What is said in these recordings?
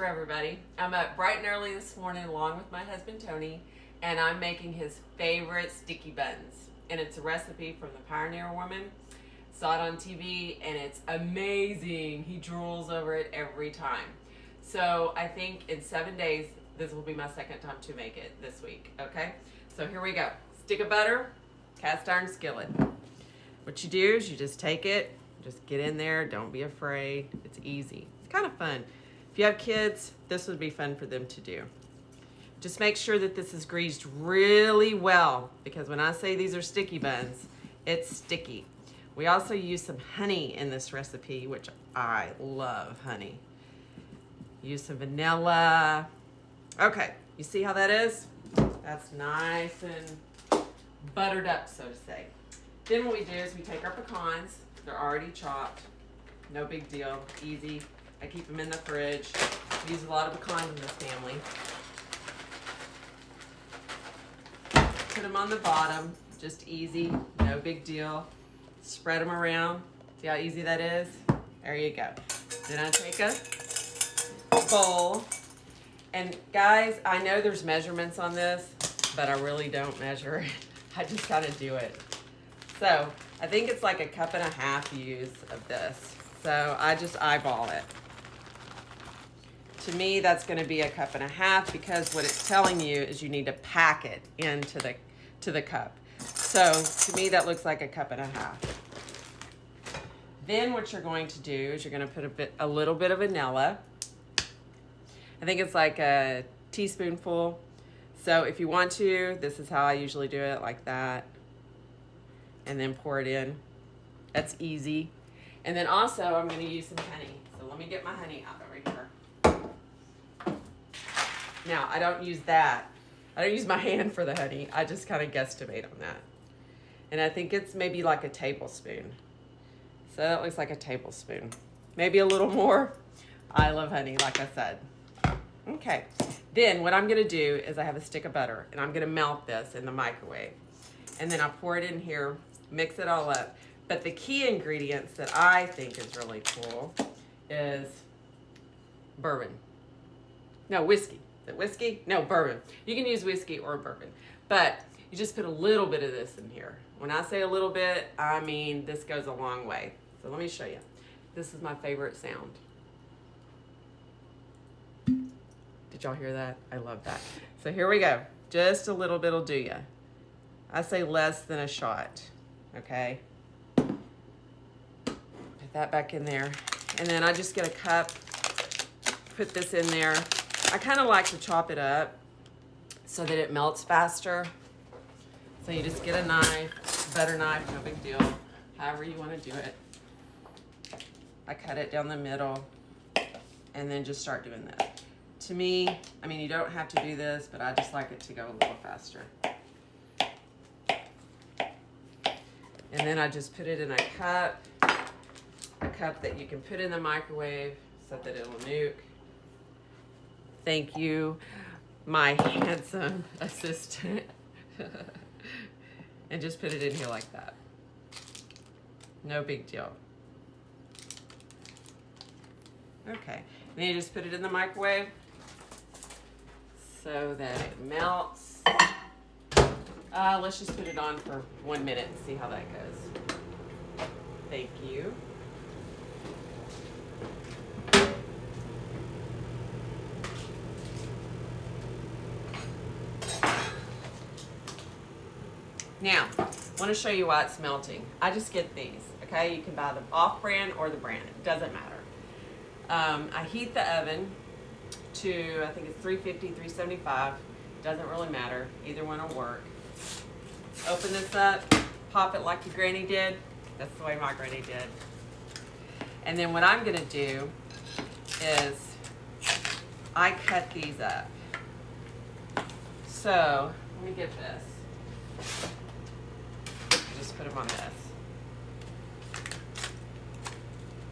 everybody. I'm up bright and early this morning along with my husband Tony, and I'm making his favorite sticky buns. And it's a recipe from the Pioneer Woman. Saw it on TV and it's amazing. He drools over it every time. So I think in 7 days, this will be my second time to make it this week, okay? So here we go. Stick of butter, cast iron skillet. What you do is you just take it, just get in there, don't be afraid. It's easy. It's kind of fun. If you have kids, this would be fun for them to do. Just make sure that this is greased really well, because when I say these are sticky buns, it's sticky. We also use some honey in this recipe, which I love honey. Use some vanilla. Okay, you see how that is? That's nice and buttered up, so to say. Then what we do is we take our pecans. They're already chopped. No big deal, easy. I keep them in the fridge. We use a lot of pecans in this family. Put them on the bottom, just easy, no big deal. Spread them around. See how easy that is? There you go. Then I take a bowl. And guys, I know there's measurements on this, but I really don't measure it. I just kind of do it. So I think it's like 1.5 cups use of this. So I just eyeball it. To me, that's going to be 1.5 cups because what it's telling you is you need to pack it into the cup. So to me, that looks like 1.5 cups. Then what you're going to do is you're going to put a little bit of vanilla. I think it's like a teaspoonful. So if you want to, this is how I usually do it, like that. And then pour it in. That's easy. And then also I'm going to use some honey. So let me get my honey out over here. Now, I don't use that. I don't use my hand for the honey. I just kind of guesstimate on that. And I think it's maybe like a tablespoon. So that looks like a tablespoon. Maybe a little more. I love honey, like I said. Okay. Then what I'm going to do is I have a stick of butter, and I'm going to melt this in the microwave. And then I pour it in here, mix it all up. But the key ingredients that I think is really cool is bourbon. No, whiskey. Is it whiskey? No, bourbon. You can use whiskey or bourbon. But you just put a little bit of this in here. When I say a little bit, I mean this goes a long way. So let me show you. This is my favorite sound. Did y'all hear that? I love that. So here we go. Just a little bit will do ya. I say less than a shot. Okay? Put that back in there. And then I just get a cup, put this in there. I kind of like to chop it up so that it melts faster. So you just get a knife, butter knife, no big deal. However you want to do it. I cut it down the middle and then just start doing this. To me, I mean, you don't have to do this, but I just like it to go a little faster. And then I just put it in a cup that you can put in the microwave so that it'll nuke. Thank you, my handsome assistant. And just put it in here like that. No big deal. Okay, and then you just put it in the microwave so that it melts. Let's just put it on for 1 minute and see how that goes. Thank you. Now, I want to show you why it's melting. I just get these, okay? You can buy the off-brand or the brand. It doesn't matter. I heat the oven to, I think it's 350, 375. Doesn't really matter. Either one will work. Open this up, pop it like your granny did. That's the way my granny did. And then what I'm going to do is I cut these up. So, let me get this. Just put them on this.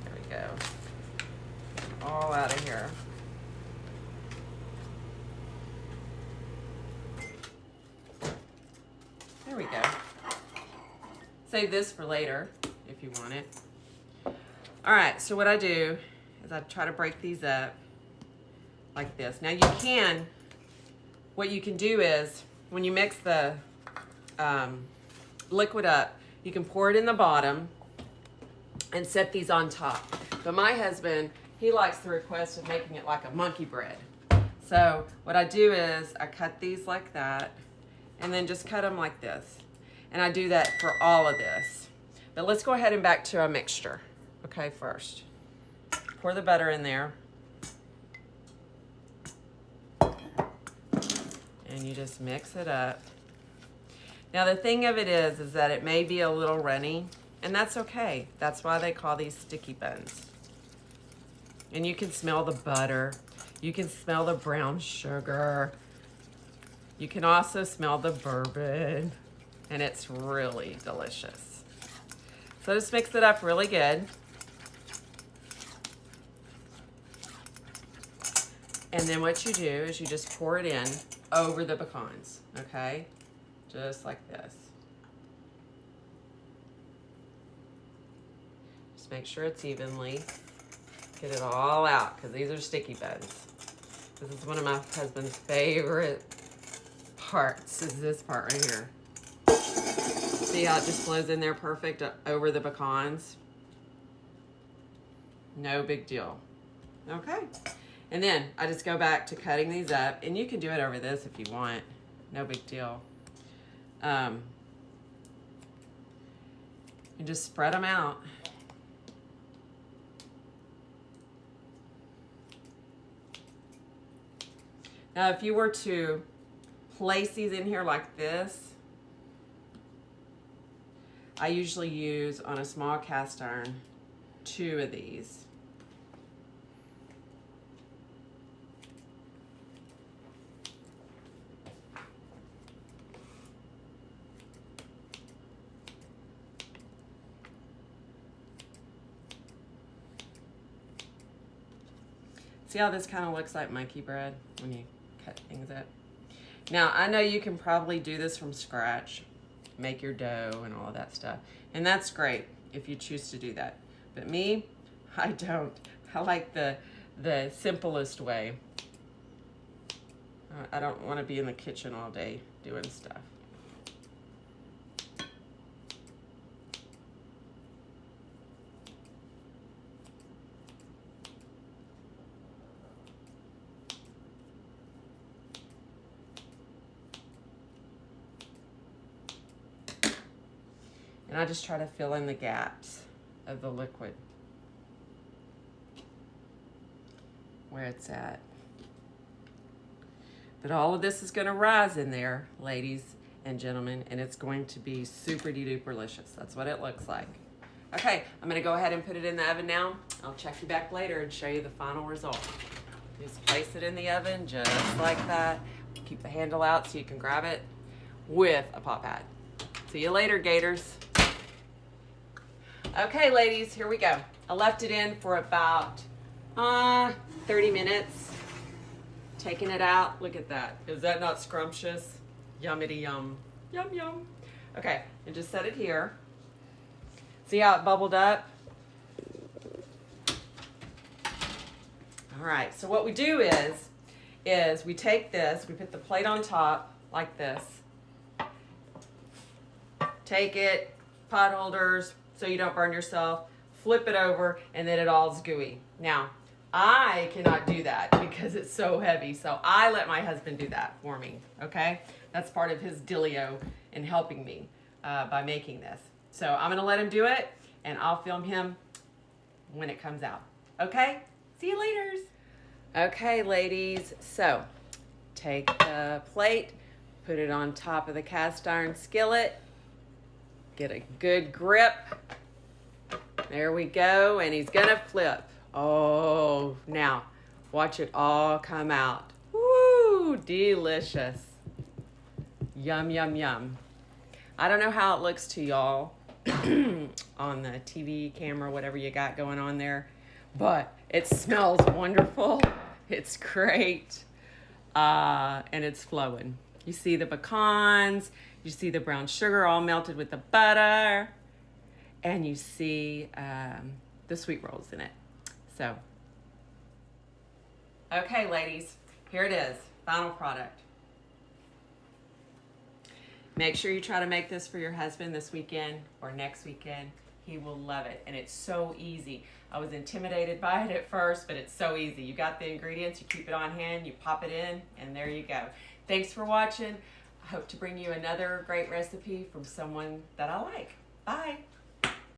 There we go. All out of here. There we go. Save this for later if you want it. All right, so what I do is I try to break these up like this. Now what you can do is, when you mix the liquid up, you can pour it in the bottom and set these on top. But my husband, he likes the request of making it like a monkey bread. So what I do is I cut these like that, and then just cut them like this. And I do that for all of this. But let's go ahead and back to our mixture. Okay, first. Pour the butter in there. And you just mix it up. Now the thing of it is that it may be a little runny, and that's okay. That's why they call these sticky buns. And you can smell the butter. You can smell the brown sugar. You can also smell the bourbon, and it's really delicious. So just mix it up really good. And then what you do is you just pour it in over the pecans, okay? Just like this. Just make sure it's evenly. Get it all out, because these are sticky buns. This is one of my husband's favorite parts, is this part right here. See how it just flows in there perfect over the pecans? No big deal. Okay. And then I just go back to cutting these up, and you can do it over this if you want. No big deal. And just spread them out. Now, if you were to place these in here like this, I usually use, on a small cast iron, 2 of these. See how this kind of looks like monkey bread when you cut things up? Now, I know you can probably do this from scratch, make your dough and all of that stuff. And that's great if you choose to do that. But me, I don't. I like the simplest way. I don't want to be in the kitchen all day doing stuff. And I just try to fill in the gaps of the liquid where it's at. But all of this is going to rise in there, ladies and gentlemen, and it's going to be super duper delicious. That's what it looks like. Okay, I'm going to go ahead and put it in the oven now. I'll check you back later and show you the final result. Just place it in the oven just like that. Keep the handle out so you can grab it with a pop pad. See you later, Gators. Okay, ladies, here we go. I left it in for about 30 minutes. Taking it out. Look at that. Is that not scrumptious? Yummity yum. Yum yum. Okay, and just set it here. See how it bubbled up? All right, so what we do is we take this, we put the plate on top like this. Take it, pot holders, so you don't burn yourself, flip it over, and then it all's gooey. Now, I cannot do that because it's so heavy, so I let my husband do that for me, okay? That's part of his dealio in helping me by making this. So I'm gonna let him do it, and I'll film him when it comes out, okay? See you later. Okay, ladies, so take the plate, put it on top of the cast iron skillet, get a good grip. There we go, and he's gonna flip. Oh, now watch it all come out. Woo, delicious. Yum, yum, yum. I don't know how it looks to y'all on the TV camera, whatever you got going on there, but it smells wonderful. It's great, and it's flowing. You see the pecans, you see the brown sugar all melted with the butter, and you see the sweet rolls in it. So, Okay, ladies, here it is. Final product. Make sure you try to make this for your husband this weekend or next weekend. He will love it, and it's so easy. I was intimidated by it at first, but it's so easy. You got the ingredients, you keep it on hand, you pop it in, and there you go. Thanks for watching. I hope to bring you another great recipe from someone that I like. Bye.